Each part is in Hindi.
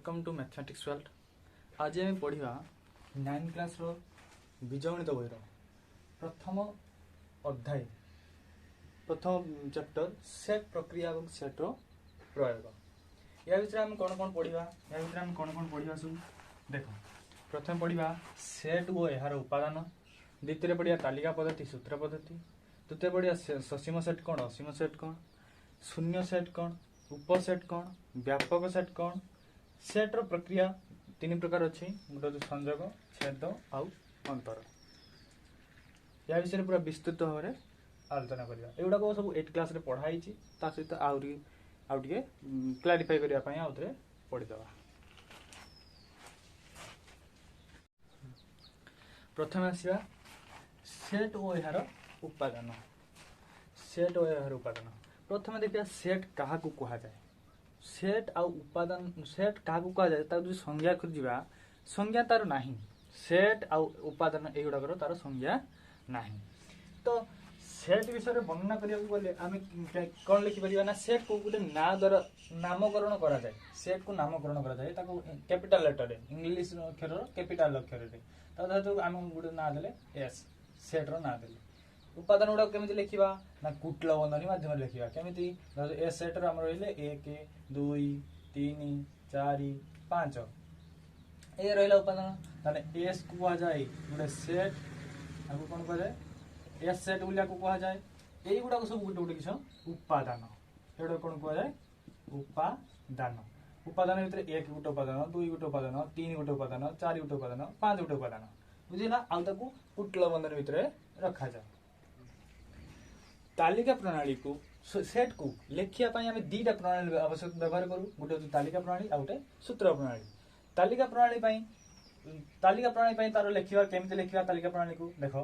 Welcome to mathematics world. आज आम पढ़ा 9 क्लास बीजगणित बहीर प्रथम अध्याय प्रथम चैप्टर सेट प्रक्रिया और सेट्र प्रयोग। या भितर आम कौन कौन पढ़ा सब देख। प्रथम पढ़ा सेट और यार उपादान, द्वितीय पढ़ा तालिका पद्धति सूत्र पद्धति, तृतीय पढ़ा ससीम सेट कौन असीम सेट कौन, शून्य सेट कौन, उपसेट कौन, व्यापक सेट कौन, सेट्र प्रक्रिया तीन प्रकार अच्छी, गोटे संयोग छेद आउ अंतर। या विषय पूरा विस्तृत भाव में आलोचना करवा। एगुड़ाक सब 8 क्लास पढ़ाई सहित आउटे क्लारिफाई करने आउ थे पढ़ीदे। प्रथम आसवा सेट और यार उपादान। सेट और यार उपादान प्रथम देखिए सेट क्या कह जाए। सेट आ उपादान सेट क्या कह जाए तार जो संज्ञा खोजा संज्ञा तार ना। सेट आ उपादान युड़ाकर तार संज्ञा ना। तो सेट विषय वर्णना करने गले आम कौन लिखिपर ना सेट को गोटे ना द्वारा नामकरण करा जाए। सेट को नामकरण करा जाए कैपिटल लेटर इंग्लिश अक्षर कैपिटल अक्षर आम गोटे ना दे एस सेट्र ना दे। उपादान गुड़ा केमी लिखा ना कुटल बंधनी मध्यम लिखा केमी ए सेट्र आम रही 1 2 3 4 5 ये रहा उपादान। एस को कह जाए गोटे सेट आपको कौन कह जाए एस सेट बोलिया को कह जाए। यही गुड़ाक सब गोटे गोटे किस उपादान एगुड़ा कौन कह जाए उपादान। उपादान भितर 1 गोटे उपादान 2 गोटे उपादान 3 गोटे उपादान 4 गोटे उपादान 5 गोटे उपादान बुझेगा। आउ कुटल बंधन भितर रखा जाए। तालिका प्रणाली को सेट को लिखिया आम दीटा प्रणाली आवश्यक व्यवहार करूँ। गोटे तालिका प्रणाली आ गए सूत्र प्रणाली। तालिका प्रणाली तार लिखा केमी लिखा तालिका प्रणाली को देख।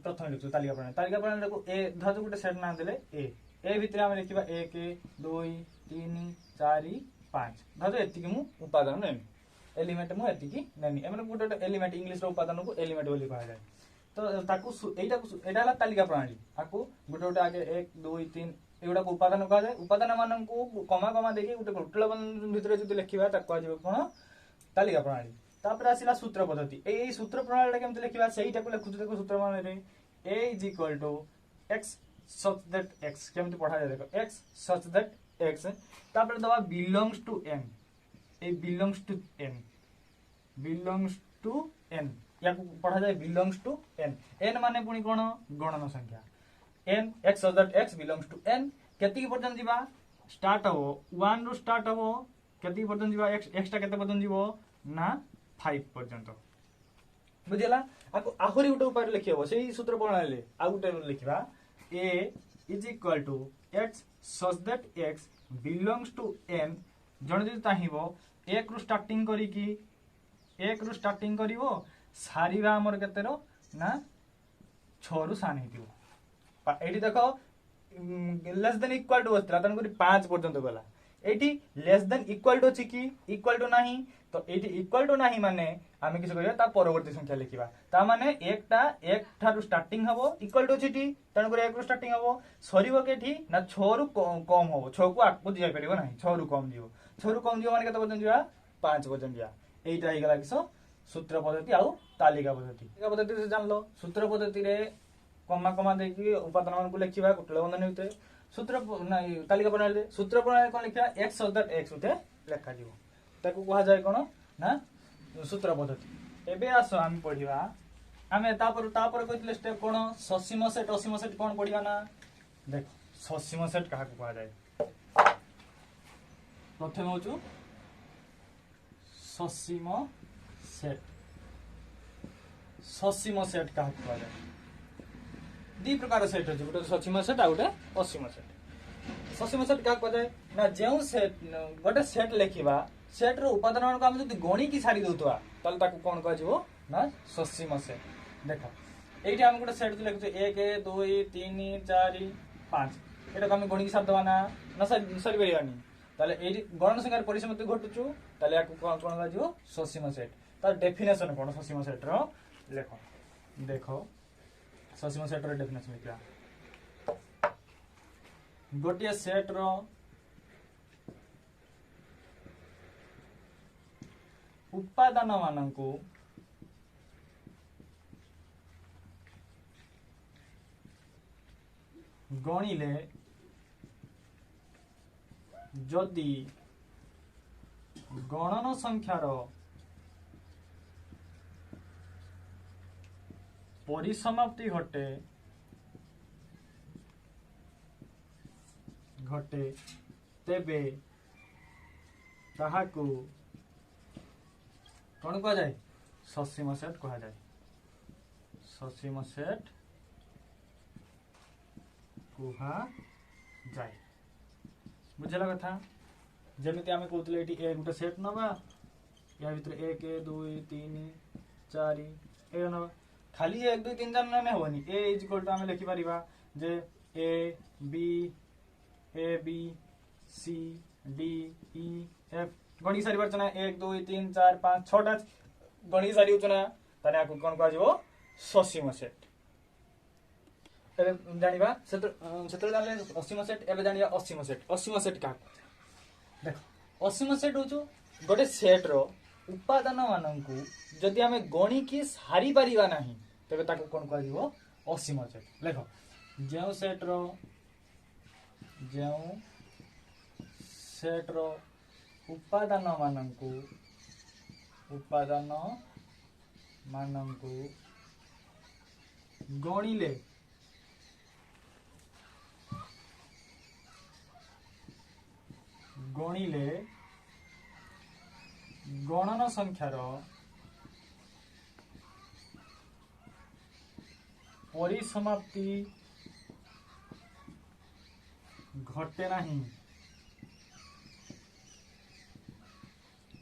प्रथम लिखु तालिका प्रणाली। तालिका प्रणाली को ए धर गोटे सेट ना दे ए भितर आम लिखा 1 2 3 4 5 धर एति उपादान नेमी एलिमेंट मुझे नेमी एम गोटे गोटे एलिमेंट इंग्लिश उपादान को एलिमेंट बोली कह जाए। तो यहाँ तालिका प्रणाली आपको गोटे गोटे आगे 1 2 3 एगुड़ा उपादान कह जाए। उपादान मान को कमा कमा देखिए गोटे कुटल भितर जो लिखा कौन तालिका प्रणाली। तापर आसला सूत्र पद्धति। यही सूत्र प्रणाली केमती लिखा से लिखुच देख। सूत्र प्रणाली A is equal to x such that x केमती पढ़ा जाए देख एक्स सच दैट एक्स तापर दबा belongs to N. A belongs to N या पढ़ा जाए बिलोंग्स टू एन। एन माने पुणी कौन गणन संख्या N x such that x belongs to N केतिकी पर्यंत जीवा स्टार्ट हो 1 रु स्टार्ट हो केतिकी पर्यंत जीवा एक्स टा केते पर्यंत जीवो ना 5 पर्यंत बुझेला। आपको आहुरी गोटे उपाय लिखि हबो सेही सूत्र प्रणाली आ गोटे लिखिबा A is equal to x such that x belongs to N. जण जदि चाहिबो 1 रु स्टार्टिंग करिवो सारिबा हमर केते रो ना 6 रु 7 हेतिबो। एठी देखो लेस देन इक्वल टू बसला तन करी 5 पर्यंत गला। एठी लेस देन इक्वल टू अछि कि इक्वल टू नाही। तो एठी इक्वल टू नाही माने आमे किस करिया ता परवर्ती संख्या लिखिबा। ता माने 1 ठारु स्टार्टिंग हबो इक्वल टू अछि तन करी 1 रु स्टार्टिंग हबो सरीबो केठी ना 6 रु कम हबो। 6 को आगु जाय परिबो नाही 6 रु कम दियो। 6 रु कम दियो माने केते पर्यंत जिया 5 पर्यंत जिया। एटा हे गला किस सूत्र पद्धति आउ तालिका पद्धति। तालिका पद्धति से जानलो सूत्र पद्धति रे कमा कमा देखि उपादान मान को लिखिबा कुटल बंधन होते। सूत्र तालिका प्रणाली सूत्र प्रणाली कौन लिखा एक्स सच दैट एक्स उठे लिखा जीवो ताको कहा जाए कौन ना सूत्र पद्धति। एबे आसो हम पढ़िबा आमे तापर कहितले स्टेप कौन ससीम सेट असीम सेट कौन पढ़िबा ना देख। ससीम सेट कहा को कहा जाए प्रथम होचु ससीम सेट। ससीम सेट कहा को कहा जाए दी प्रकार सेट अछि गोटे ससीम सेट आ गोटे असीम सेट। ससीम सेट क्या कह जाए ना जो सेट गोटे सेट लिखिबा सेट रो उपादान मान को हम जदि गणी की छाड़ी दउतवा तल ताको कोन कह जिवो ना ससीम सेट। देखो एठी हम गोटे सेट लिखु 1 2 3 4 5 एटा हम गणी की छाड़ दवा ना सरी परियानी ताले एठी गणन संख्या परिसमति घटुचु ताले याको कोन कह जिवो ससीम सेट। तार डेफिनेशन कोन ससीम सेट रो लेखो देखो ससीम सेट रो डेफिनेशन लिखा गोटे सेट रो उपादान मानकु गणिले जदि गणन संख्यार परिसमाप्ति घटे तेबे ताहाकू कौन कह जाए ससीम सेट कह जाए ससीम सेट कहा जाए बुझला कथा जमीती आम कहते ये गोटे सेट नवा या भर 1 2 3 4 ए नवा खाली 1 2 3 4 ना होनी ए इज इक्वल टू आम लिखिपर जे A B C D E F गणी सारी बार 1 2 3 4 5 6टा गणी सारी ताने कौन कह ससीम सेट जानिबा जानिले असीम सेट एबे जानिया असीम सेट का देख असीम सेट हो गोटे सेट रो उपादान मानकु जदि आमे गणी की सारी परिबा नाही तबे ताको कोन कहजिवो असीम सेट देखो जेउ सेट रो उपादान मानकु गणिले गणन संख्यार परिसमाप्ति घटे नहीं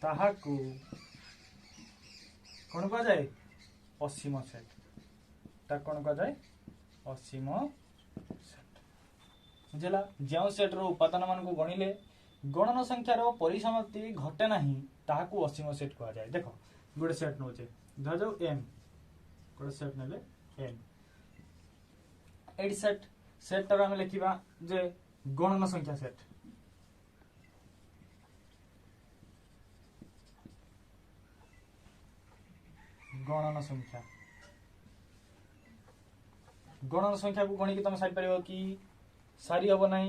ताहाकू कौन कह जाए असीम सेट कौन कह जाए असीम सेट बुझला जो सेट रो उपादान मान को गणिले गणन संख्यार परिसमाप्ति घटे नहीं ताहाकू असीम सेट कह जाए देख गोटे सेट नौचे धर जाओ एन गोटे सेट नेले एन एट सेट टार आम लिखा जे गणन संख्या सेट गणन संख्या को गणिकी तुम सारी पार कि सारी हम ना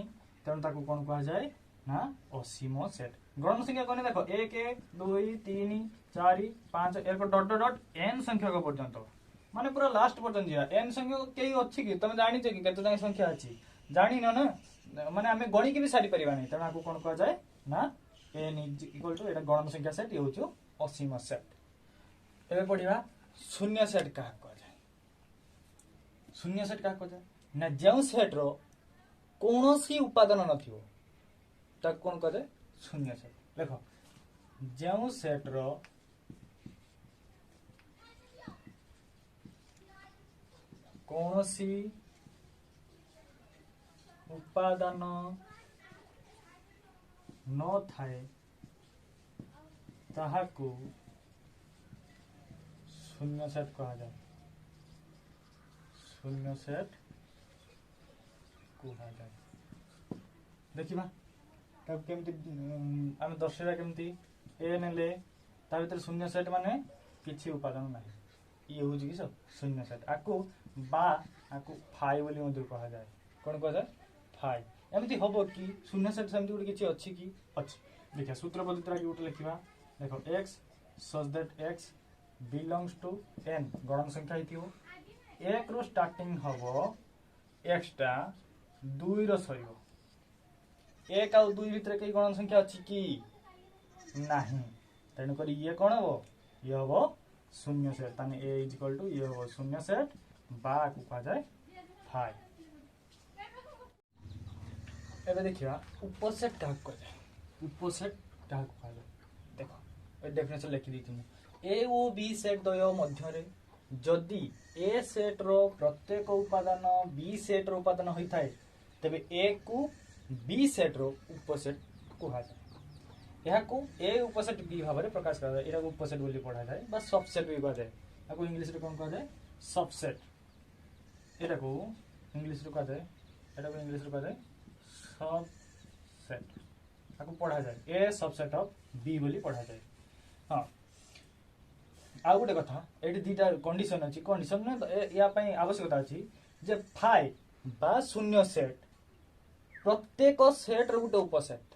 तेणु ताकू कौन कह जाए ना असीम सेट गणन संख्या कहने देख 1 1 2 3 4 5 एक डट डट एन संख्यक पर्यंत माने पूरा लास्ट पर्यंत जा एन संख्यक कई अच्छी कि तुम जानी कि केते जाय संख्या अच्छी जानी न ना माने आमे गणिकी भी सारी परिबा नहीं तेणु आपको कौन कह जाए ना एन इज इक्वल टू एटा गणन संख्या सेट ये होचो असीम सेट एबे पढ़िबा शून्य सेट का कह जाए शून्य सेट का कह जाए ना जो सेट रो कोनोसी उपादान नथियो ता कौन कह जाए शून्य सेट देखो जो सेट रो कोनोसी उपादान न थाए ताहाकू शून्य सेट कहा जाए शून्य सेट कहा जाए देखिबा तब केमती आम दर्शा केमती ए नेले ता भीतर शून्य सेट माने किछि उपादान नाही ये होजी कि सब शून्य सेट आकु बा आकु फाई बोली मधुर कहा जाए कौन कह जाए फाई एमती हबो कि शून्य सेट सेमती गोटे किछि अछि कि अछि देखिया सूत्र पद्धति रा गोटे लिखिबा देखो x such that x belongs to n गणन संख्या हिथियो 1 रो स्टार्टिंग हबो x टा 2 रो सरियो 1 आ 2 भितर कई गणन संख्या अछि कि नाही तेणु करी ये कोन हबो ये हबो शून्य सेट ताने a इज इक्वल टू ये हबो शून्य सेट बा को कहा जाए फाई एबे देखिया उपसेट का कह जाए उपसेट का कह जाए देखो ए डेफिनेशन लिखि दी थी ए ओ बी सेट द्वय मध्य रे जदि ए सेट रो प्रत्येक उपादान बी सेट रो उपादान होई थाए तबे ए को बी सेट रो उपसेट कहा जाए यहा को ए उपसेट बी भाव में प्रकाश करा जाए एरा को उपसेट बोली पढ़ा जाए बा सबसेट भी कहा जाए याको इंग्लिश रे कोन कहा जाए सबसेट एरा को इंग्लिश रे कहा जाए एरा को इंग्लिश रे कहा जाए सबसेट याको पढ़ा जाए ए सबसेट ऑफ बी बोली पढ़ा जाए हां आ गोटे कथा ये दीटा कंडीशन अच्छी कंडीशन या आवश्यकता अच्छी जे फाइ बा शून्य सेट प्रत्येक सेट गोटे उपसेट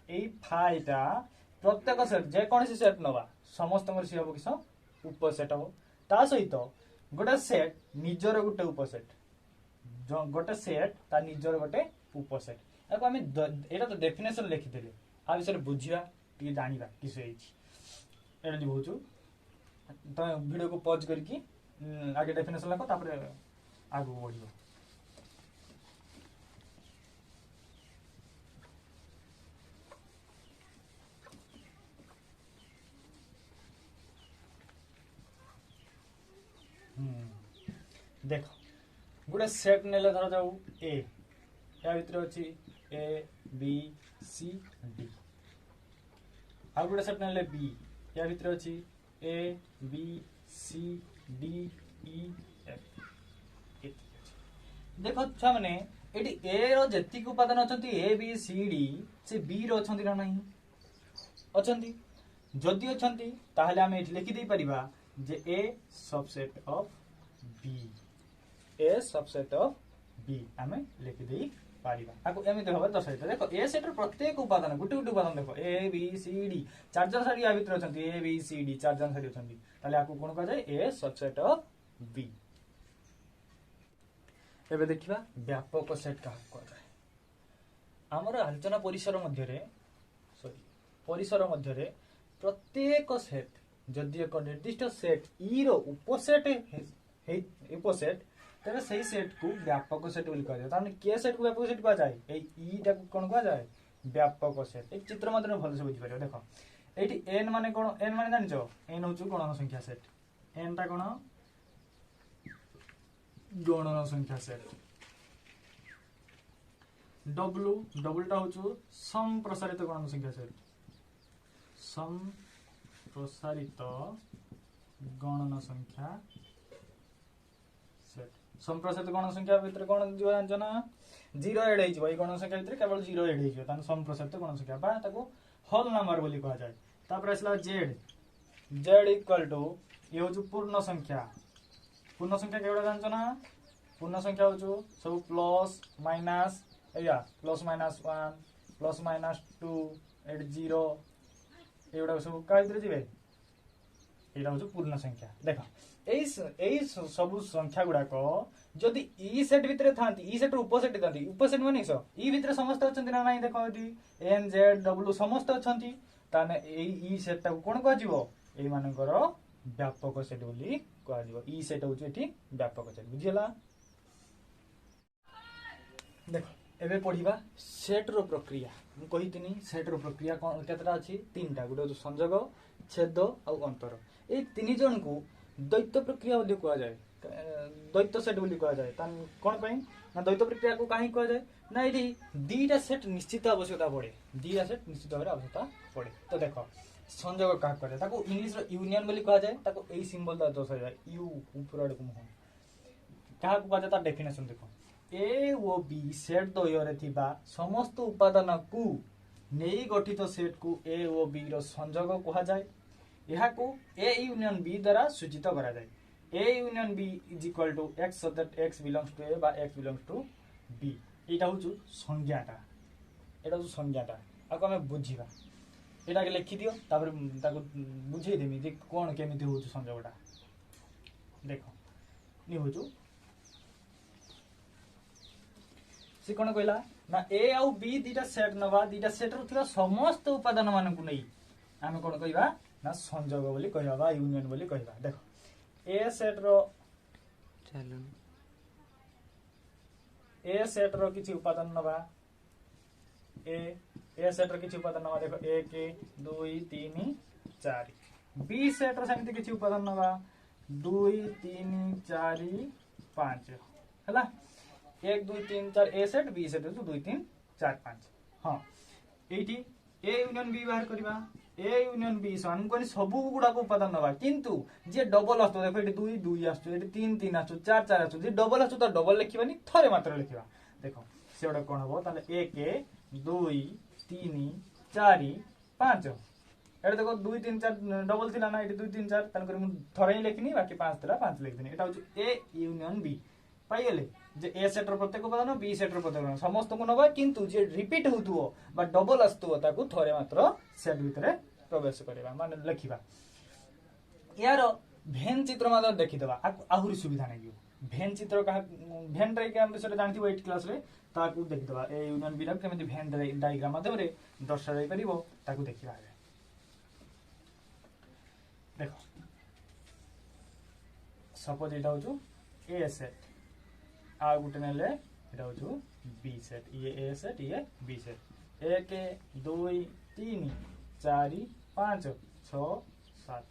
यही फाइटा प्रत्येक सेट जेकोसी सेट नवा समस्त सी हम कि उपसेट हम ता सहित गोटे सेट निजर गोटे उपसेट गोटे सेट ता निजर गोटे उपसेट आम यहाँ तो डेफिनेशन लिखिदे आ विषय बुझा टे जाना किस ये बुझु तुम वीडियो को पॉज करके आगे डेफिनेशन लिख आगू बढ़ देख गोटे सेट ने धर जाऊ ए या भितर अच्छी ए बी सी डी आ गोटे सेट ने बी या भितर अच्छी A B C D E F देख छुआ मैंने ये ए री उपादान अच्छा ए बी सी डी से बी रही ना नहीं अच्छा जदि अच्छा आम ये लिखिदे पारिबा जे A subset of B A subset of B आम लिखिदे पारिबा एमती भाव दर्शाई देख ए सेट प्रत्येक उपादान गोटे गोटे उपादान देख ए बी सी डी चार जन सारी या भितर अच्छा ए बी सी डी चार जन सारी अच्छा कौन कह जाए ए सबसेट ऑफ बी एबे देखिबा व्यापक सेट क्या कह जाए आमर आलोचना परिसर मध्य प्रत्येक सेट जदि एक निर्दिष्ट सेट ई रो उपसेट उपसेट तेरे सही सेट को व्यापक सेट बोली कह जाए के सेट को व्यापक सेट कह जाए ईटा को कौन कह जाए व्यापक सेट एक चित्र मध्य भल से बुझीपार देख ये एन माने कौन एन माने जान एन हूँ गणन संख्या सेट एन टा कौन गणन संख्या सेट डब्लू डब्लूटा हूँ संप्रसारित गणन संख्या सेट संप्रसारित गणन संख्या सेट संप्रसारित गणन संख्या भितर कौन जान ना जीरो एड हो गणन संख्या भितर केवल जीरो एड हो संप्रसारित गणन संख्या बा होल नंबर बोली कह जाए तापर आसला जेड जेड इक्वल टू ये हूँ पूर्ण संख्या केवड़ा जान ना पूर्ण संख्या हूँ सब प्लस माइनस या प्लस माइनस 1 प्लस माइनस 2 एट जीरो एगुड़ा सब क्या भितर जी यहाँ हूँ पूर्ण संख्या देख यही सब संख्या गुड़ाक जदि ई सेट भितर था ई सेट उपसेट था उपसेट मान ई भितर समस्त अच्छा ना ना देख एन जेड डब्ल्यू समस्त अच्छा ई सेट टाक कौन कह मानकर व्यापक सेट बोली कह ई सेट हूँ ये व्यापक सेट बुझीगला देख एबे पढ़िबा सेट रो प्रक्रिया कही सेट रो प्रक्रिया केतटा अच्छी तीनटा गोटे संजोग छेद और अंतर ये तीन जन को द्वैत प्रक्रिया बोली कह जाए द्वैत सेट बोली कह जाए कौन ना द्वैत प्रक्रिया को कहीं कह जाए ना ये दीटा सेट निश्चित आवश्यकता पड़े दीटा सेट निश्चित भाव आवश्यकता पड़े तो देख संजोग क्या कह जाए इंग्लिश यूनियन बोली कह जाए यही सिंबल दर्शाए यू ऊपर आड़ मुह क्या कह जाए डेफिनेशन देख ए ओ बी सेट द्वयर थिबा समस्त उपादान को नहीं गठित सेट को ए ओ बी रो संजोग कह जाए यह को ए यूनियन बी द्वारा सूचित करा जाए A union B is equal to x so that x belongs to A बा एक्स बिलोंग्स टू बी एटा हूँ संज्ञाटा एटा हूँ संज्ञाटा आपको आम बुझा यहाँ के लिखि दियो तापर बुझेदेमी जे कौन केमी हूँ संजोगटा देख नि हूँ सी कौन कहला ना ए आउ बी दीटा सेट नवा दीटा सेट रो समस्त उपादान मान को नहीं आम कौन कहवा ना संजोग बोली कहवा यूनियन बोली कहवा देख ए सेट रो किछि उपादान नवा ए सेट रो किछि उपादान नवा देख 1 2 3 4 बी सेट रो समिति किछि उपादान नवा 2 3 4 5 हैला 1 2 3 4 ए सेट बी सेट 2 3 4 5 हाँ एटी ए यूनियन बी बाहर करवा ए यूनियन बी सन को सब गुड़ा उपादान नवा किंतु जे डबल आसो देखो ये 2 2 आसो ये 3 3 आसो 4 4 आसो जे डबल आसो तो डबल लिखिबानी थरे मात्र लिखिबा देखो सेडा कोन हबो ताले 1 2 3 4 5 एटा देखो 2 3 4 डबल थिला ना, एटी 2 3 4 तन करी थरे ही लिखनी, बाकी 5 थिला 5 लिख देनी। एटा होची ए यूनियन बी पाई गेले जे ए सेट रो प्रत्येक उपादान बी सेट रो प्रत्येक उपादान समस्त को नबा, किंतु जे रिपीट होतुओ बा डबल आस्तुओ ताकू थरे मात्र सेट भितरे प्रवेश करबा माने लिखिबा। यार भेन चित्र मात्र देखि देबा आहुरी सुविधा नै। भेन चित्र का भेन डायग्राम विषय जानथिबो 8 क्लास रे, ताकू देखि देबा ए यूनियन बी रा केमिति भेन डायग्राम माध्यम रे दर्शा जाय परिबो ताकू देखिबा। देखो सपोज एटा होचु ए सेट आ गुटे नेले एटा होचु बी सेट, ये ए सेट ये बी सेट 1 2 3 4 5 6 7।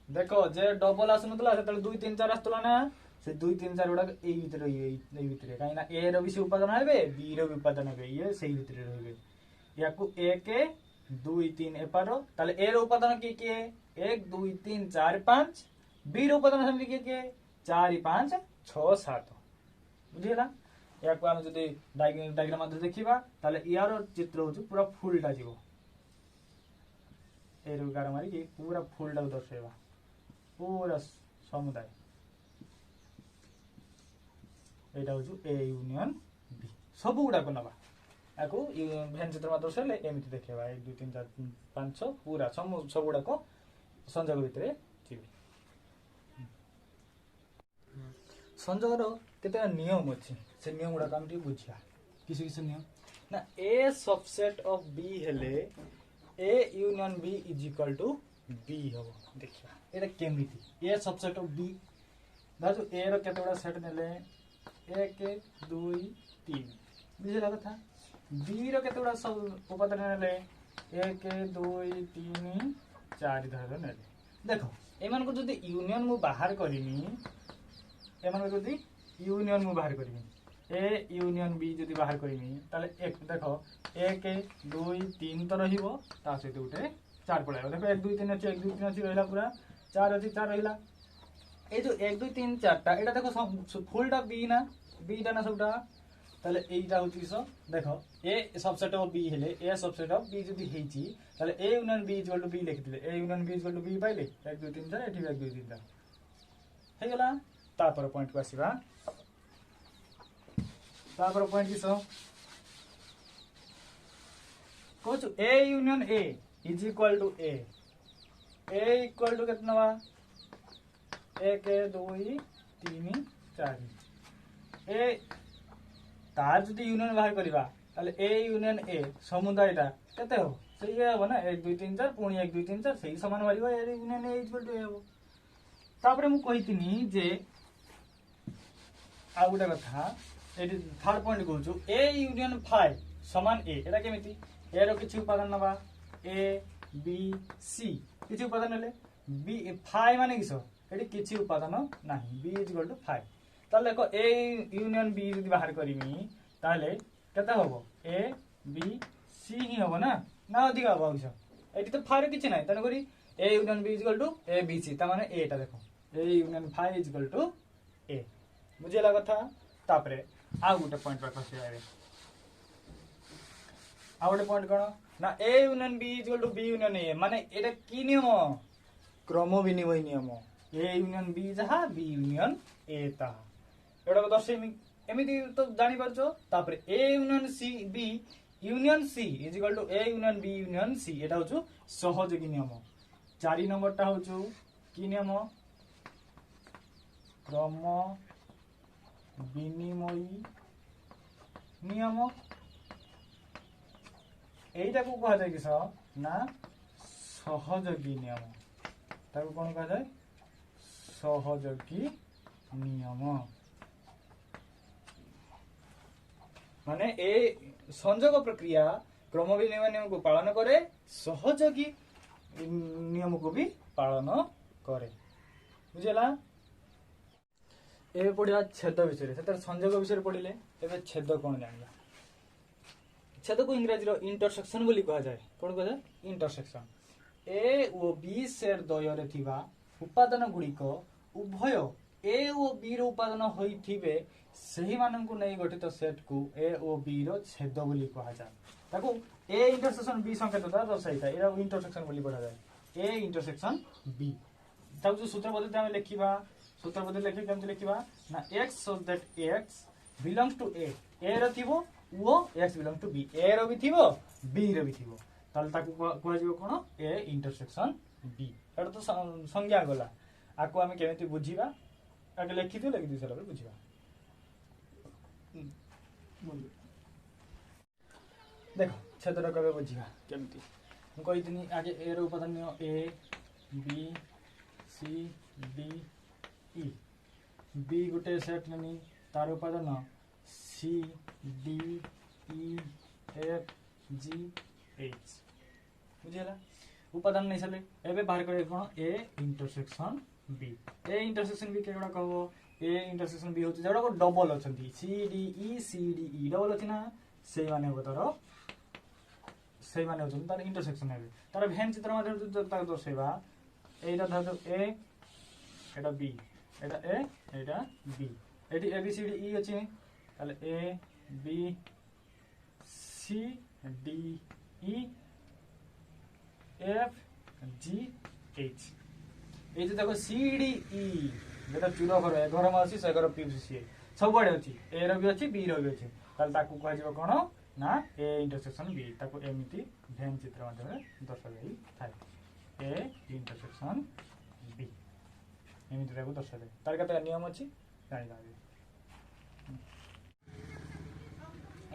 देखो जे डबल आसनतला से 2 3 4 आस्तला ना, से 2 3 4 गुडा ए भितर ए भितर काई ना ए रो भी उपादान हेबे बी रो भी उपादान हेबे, ये सेही भितर रहबे। याकू 1 2 3 एपारो ताले ए रो उपादान की 1 2 3 4 5, बी रो उपादान हम लिखे के 4 5 6 7 बुझिला। याकू हम जदी डायग्राम मात्र देखिबा ताले यारो चित्र होछु पूरा फुलटा जीवो, ए रो गार मारी कि पूरा फुलटा दर्शाइबा पूरा समुदाय। एटा होछु ए यूनियन बी सब गुडा को नबा, याकू भेन चित्र मात्र दर्शाइले एमिति देखेबा 1 2 3 4 5 6 पूरा सब गुडा को संयोग भितरे थिबे। संयोग रो केते नियम अछि, से नियम गुडा काम टी बुझिया। किसी किसी नियम ना ए सबसेट ऑफ बी हेले A union B is equal to B हबो। देखिया एटा केमिति ए सबसेट ऑफ बी दाजु ए रो केते बडा सेट नेले 1 2 3 बुझिला कथा। बी रो केते बडा सब उपादान नेले 1 2 3 4 धर नेले। देखो एमान को जदी यूनियन मु बाहर करिनी, एमान को जदी यूनियन मु बाहर करिनी ए यूनियन बी जदी बाहर करिनी ताले एक देखो 1 2 3 तो रहिबो, ता सहित उठे 4 पळाइबो। देखो 1 2 3 अछि 1 2 3 अछि रहला पूरा 4 अछि 4 रहिला। ए जो 1 2 3 4 टा एटा देखो फुलटा बी ना, बी टा ना सबटा, ताले एटा होची सो देखो ए सबसेट ऑफ बी हेले ए सबसेट ऑफ बी जदी हेची ताले A union B equal to B लिख दिले, A union B equal to B पाइले 1 2 3 4 एठी 1 2 3 4 हे गेला। तापर पॉइंट को आसीबा, तापर पॉइंट किसो कोच A union A is equal to A equal to कितना बा 1 2 3 4 ए तार जदी यूनियन बाहर करिबा ताले ए यूनियन ए समुदायटा केते हो सही हेबो ना 1 2 3 4 पुणी 1 2 3 4 सही समान बारिबो A union A equal to A हेबो। तापरे मु कहितिनी जे आ गुटा कथा एटी थर्ड पॉइंट कहूछु ए यूनियन फाइ समान ए। एटा केमिति ए रो किछि उपादान नबा ए बी सी किछि उपादान नेले बी फाइ माने किसो एटी किछि उपादान नाही B is equal to phi. ताले देखो ए यूनियन बी जदी बाहर करिमी ताले केते होबो ए बी सी ही होबो ना, ना अधिक होबो किसो एटी तो फाइ रो किछि नाही, तने करी A union B is equal to A B C, ता माने ए टा देखो A union phi is equal to A बुझेला कथा। तापरे आ गुटे पॉइंट पर खसे आबे, आ गुटे पॉइंट कोन ना A union B equal to B union A माने एटा की नियम क्रम विनिमय नियम ए यूनियन बी जहा बी यूनियन ए ता एटा को दर्शेमी एमिति तो जानि परछो। तापरे A union C B union C is equal to A union B union C एटा होचु सहयोगी नियम। 4 नंबर टा होचु की नियम क्रम विनिमयी नियम। एटा को कहा जाय कि ना सहयोगी नियम, ताको कोन कहा जाय सहयोगी नियम। माने ए संयोग प्रक्रिया क्रम विनिमय नियम को पालन करे, सहयोगी नियम को भी पालन करे बुझेला। ए पढ़िया छेद विषय से संयोग विषय पढ़िले एबे छेद कोन जानिबा। छेद को इंग्रजी रो इंटरसेक्शन बोली कहा जाय। कोन कहा जाय इंटरसेक्शन। ए ओ बी सेट द्वय रे थिबा उपादान गुडी को उभय ए ओ बी रो उपादान होई थिबे सही मानन को नै गठित सेट को ए ओ बी रो छेद बोली कहा जाय। ताको ए इंटरसेक्शन बी संकेत द्वारा दर्शाई था एरा इंटरसेक्शन बोली पढ़ा जाए ए इंटरसेक्शन बी तब जो सूत्र पद्धति आम लिखा सूत्र पद्धति लिखे केमती लिखा ना x so that x belongs to A रो वो x belong to B A रो भी थी बी रो भी थी ताल ताकू कहजिबो कोन ए इंटरसेक्शन बी एटा तो संज्ञा गला आको आमे केमिति बुझिबा आगे लिखि दियो सारा बुझिबा देखो क्षेत्र कबे बुझिबा केमिति हम कहि दिनी आगे ए रो उपादान नियो A B C D E B गुटे सेट ननी तार उपादान C D E F G H बुझिला उपादान नहीं सले एबे बाहर करे कोन ए इंटरसेक्शन बी के कोडा कहबो ए इंटरसेक्शन बी होची जडा को डबल अछंती सी डी ई डबल अछि ना सेही माने हो होचन तार इंटरसेक्शन हेबे तार भेन चित्र माध्यम जो तार दर्शाइबा एटा धर ए एटा बी एटा ए एटा बी एटी A B C D E अछि ताले A B C D E F G H ये देखो सी डी ई जेटा चूर घर ए घर में अच्छी से घर पी सी सब बड़े अच्छी ए रो भी अच्छी बी रो भी अच्छी ताल ताकू कह जिवो कोन ना ए इंटरसेक्शन बी ताकू एमिति भेन चित्र माध्यम दर्शा जाई थाए ए इंटरसेक्शन बी एमिति ताकू दर्शा जाई तार कते नियम अछि जानि जाबे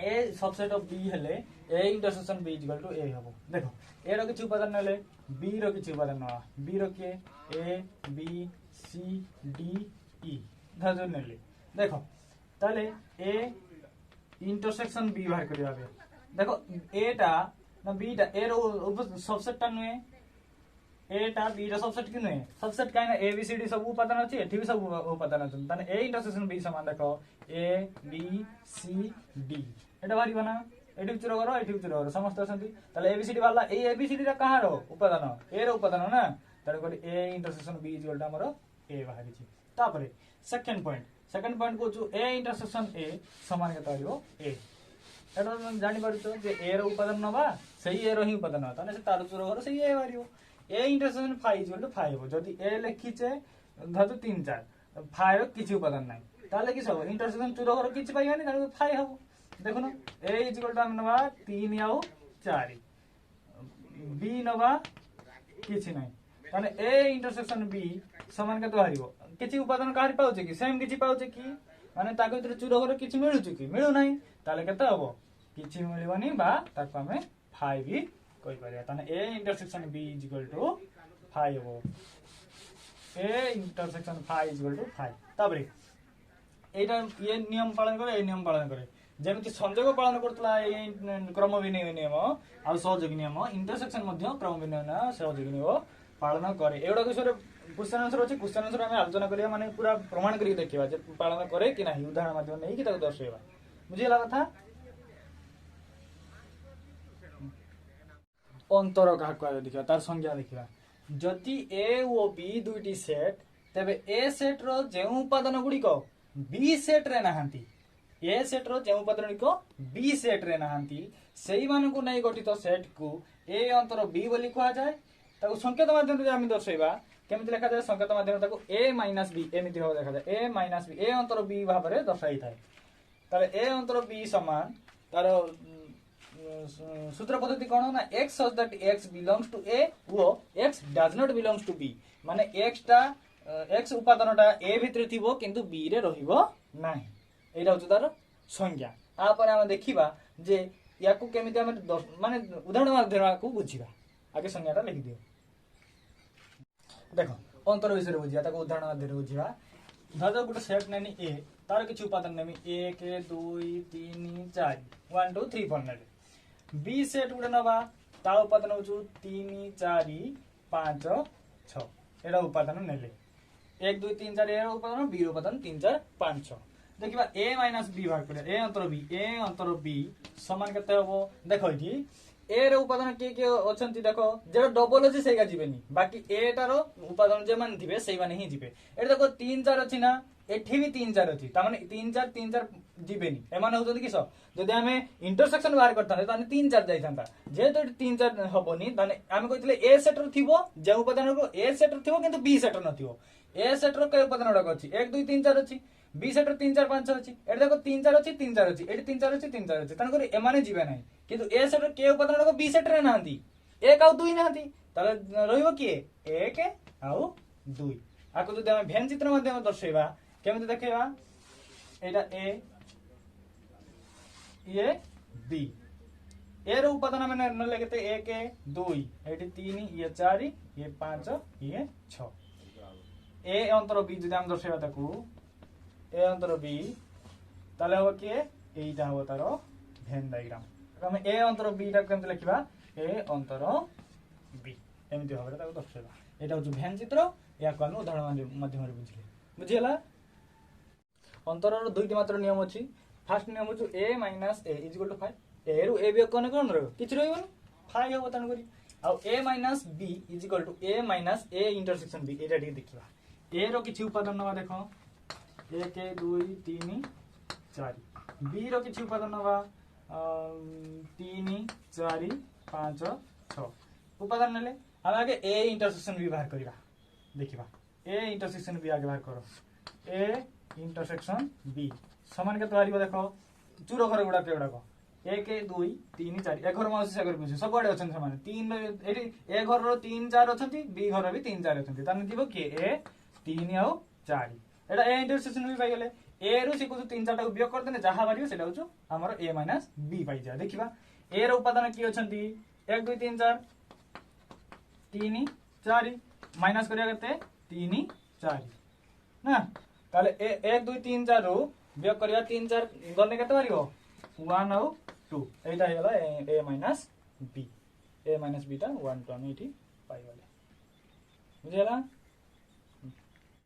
ए सबसेट ऑफ बी हेले A intersection B equal to A हबो देखो ए रो किछ उपादान नेले बी रो किछ उपादान नवा बी रो के ए बी सी डी ई धर नेले देखो ताले ए इंटरसेक्शन बी बाहर करिया बे देखो ए टा ना बी टा ए रो सबसेट टा नुए ए टा बी रो सबसेट कि नुए सबसेट काहे ना ए बी सी डी सब उपादान अछि एठी भी सब उपादान अछि तने ए इंटरसेक्शन बी समान देखो ए बी सी डी एटा बारी बना एठी चुरो करो एठी चुरो करो समस्त असंती ताले एबीसीडी वाला ए एबीसीडी रा कहां रो उपादान ए रो उपादान ना तारे को A intersection B equal to हमरो ए बाहरी छी तापरे सेकंड पॉइंट को जो ए इंटरसेक्शन ए समान के तारियो ए एटा जानि पारुतो जे ए रो उपादान नबा सही ए रो ही उपादान ताने से तार चुरो करो सही ए बारियो A intersection phi equal to 5 जदी ए लिखिचे धतो 3 4 फाइ रो किछि उपादान नै ताले कि सब इंटरसेक्शन चुरो करो किछि पाइबानी ताने फाइ हबो देखो ना ए इक्वल टू हम नबा 3 आउ 4 बी नबा किछि नै ताने ए इंटरसेक्शन बी समान के तो हारिबो किछि उपादान कारि पाउचे कि सेम किछि पाउचे कि माने ताके भीतर चुरो करो किछि मिलुचे कि मिलु नै ताले केते हबो किछि मिलिबनी बा ताको हमें 5 भी कहि परिया ताने A intersection B equal to 5 हबो ए इंटरसेक्शन 5 इक्वल टू 5 ताबरे एटा ये नियम पालन करे ए नियम पालन करे जेमिति संयोग पालन करतला ए क्रम विनिमय नियम आ सहयोगी नियम इंटरसेक्शन मध्ये क्रम विनिमय सहयोगी नियम पालन करे एडा विषय क्वेश्चन आंसर अछि क्वेश्चन आंसर हम आलोचना करिया माने पूरा प्रमाण करी देखिबा जे पालन करे कि नाही उदाहरण माध्यम नै कि ताको दर्शाइबा बुझिला कथा अंतर का कहले देखिबा तार संज्ञा देखिबा जति ए ओ बी दुईटी सेट तबे ए सेट रो जे उपादान गुडी को बी सेट रे नाहंती ए सेट रो जे उपादान गुडी को बी सेट रे नाहंती सेही मान को नै गठित सेट को ए अंतर बी बोली कहा जाय ताको संकेत माध्यम रे हम दर्शाइबा केमिति लिखा जाय संकेत माध्यम ताको a - b एमिति हो देखा जाय a - b a अंतर b भाव रे दर्शाई थाय ताले a अंतर b समान तार सूत्र पद्धति कोन ना x such that x belongs to a वो x does not belongs to b माने x टा x उपादानटा a भितर थिबो किंतु b रे रहिबो नाही एटा होछ तार संज्ञा आ पर हम देखिबा जे याकू केमिति हम माने उदाहरण माध्यम को बुझिबा आगे संज्ञाटा लिखि दियो देखो अंतर विषय रे बुझिया ताको उदाहरण माध्यम रे बुझिबा धर गुटे सेट नेनी ए तार किछु उपादान नेमी 1 2 3 4 1 2 3 4 नेले बी सेट गुटे नबा ता उपादान होछु 3 4 5 6 एडा उपादान नेले 1 2 3 4 एडा उपादान बी उपादान 3 4 5 6 देखिबा a - b भाग करे a अंतर b समान केते हबो देखो इठी ए रो उपादान के अछंती देखो जेटा डबल अछि सेगा जीवेनी बाकी ए टार उपादान जे मान थिबे सेई माने ही जीवे एटा देखो 3 4 अछि ना एठी भी 3 4 अछि त माने 3 4 जीवेनी ए माने होतों किस जदि हमें इंटरसेक्शन बाहर करता ताने 3 4 जाई थांता जे तो 3 4 हबोनी ताने हम कहितले ए सेट रो थिबो जे उपादान रो ए सेट रो थिबो किंतु बी सेट रो नथिबो ए सेट रो के उपादान गुडा अछि 1 2 3 4 अछि बी सेट रो 3 4 5 6 अछि एटा देखो 3 4 अछि 3 4 अछि एटी 3 4 अछि 3 4 अछि तन करी ए माने जीवे नाही किंतु ए सेट रो के उपादान गुडा बी सेट रे नांती 1 आउ 2 नांती ताले रहिबो कि 1 आउ 2 आको जदि हम भेन चित्र माध्यम दर्शेबा केमिति देखेबा एटा ए ये बी ए रो उपादान माने नले केते 1 2 एटी 3 ये 4 ये 5 ये 6 ए अंतर बी जदि हम दर्शेबा ताकू ए अंतर बी ताले हो कि एटा हो तारो भेन डायग्राम हम ए अंतर बी टा केमते लिखिबा ए अंतर बी एमिति होबे ताको दर्शेबा एटा हो भेन चित्र या को हम उदाहरण माध्यम रे बुझिले बुझिला अंतर रो दुईटी मात्र नियम अछि फर्स्ट नियम हो a - a = 5 ए रु ए बी कोन कोन रहबो किछ रहबो 5 होबो तन करी आ a - b = a - a intersection b एटा ठीक देखिबा a रो किछ उपादान नवा देखो 1 2 3 4 b रो किछ उपादान नवा 3 4 5 6 उपादान नेले हम आगे a इंटरसेक्शन b बाहर करिबा देखिबा a इंटरसेक्शन b आगे बाहर करो a इंटरसेक्शन b समान के तोहारी देखो चूरो घर गुडा के गुडा को 1 2 3 4 ए घर माउसी सागर बुझे सब आडे अछन समान 3 एठी ए घर रो 3 4 अछंती बी घर भी 3 4 अछंती ताने दिबो के ए 3 आउ 4 एटा ए इंटरसेक्शन भी पाई गेले ए रु से को 3 4 टा उपयोग कर देने जहा बारियो सेटा होचो हमर a - b पाई जा देखिबा ए रो उपादान की अछंती 1 2 3 4 3 4 माइनस करिया केते 3 4 ना ताले 1 2 3 4 रो वियोग करिया 3 4 गने केते पारियो 1 आउ 2 एटा हे गला a - b टा 1 2 हम एठी पाई गले बुझिला।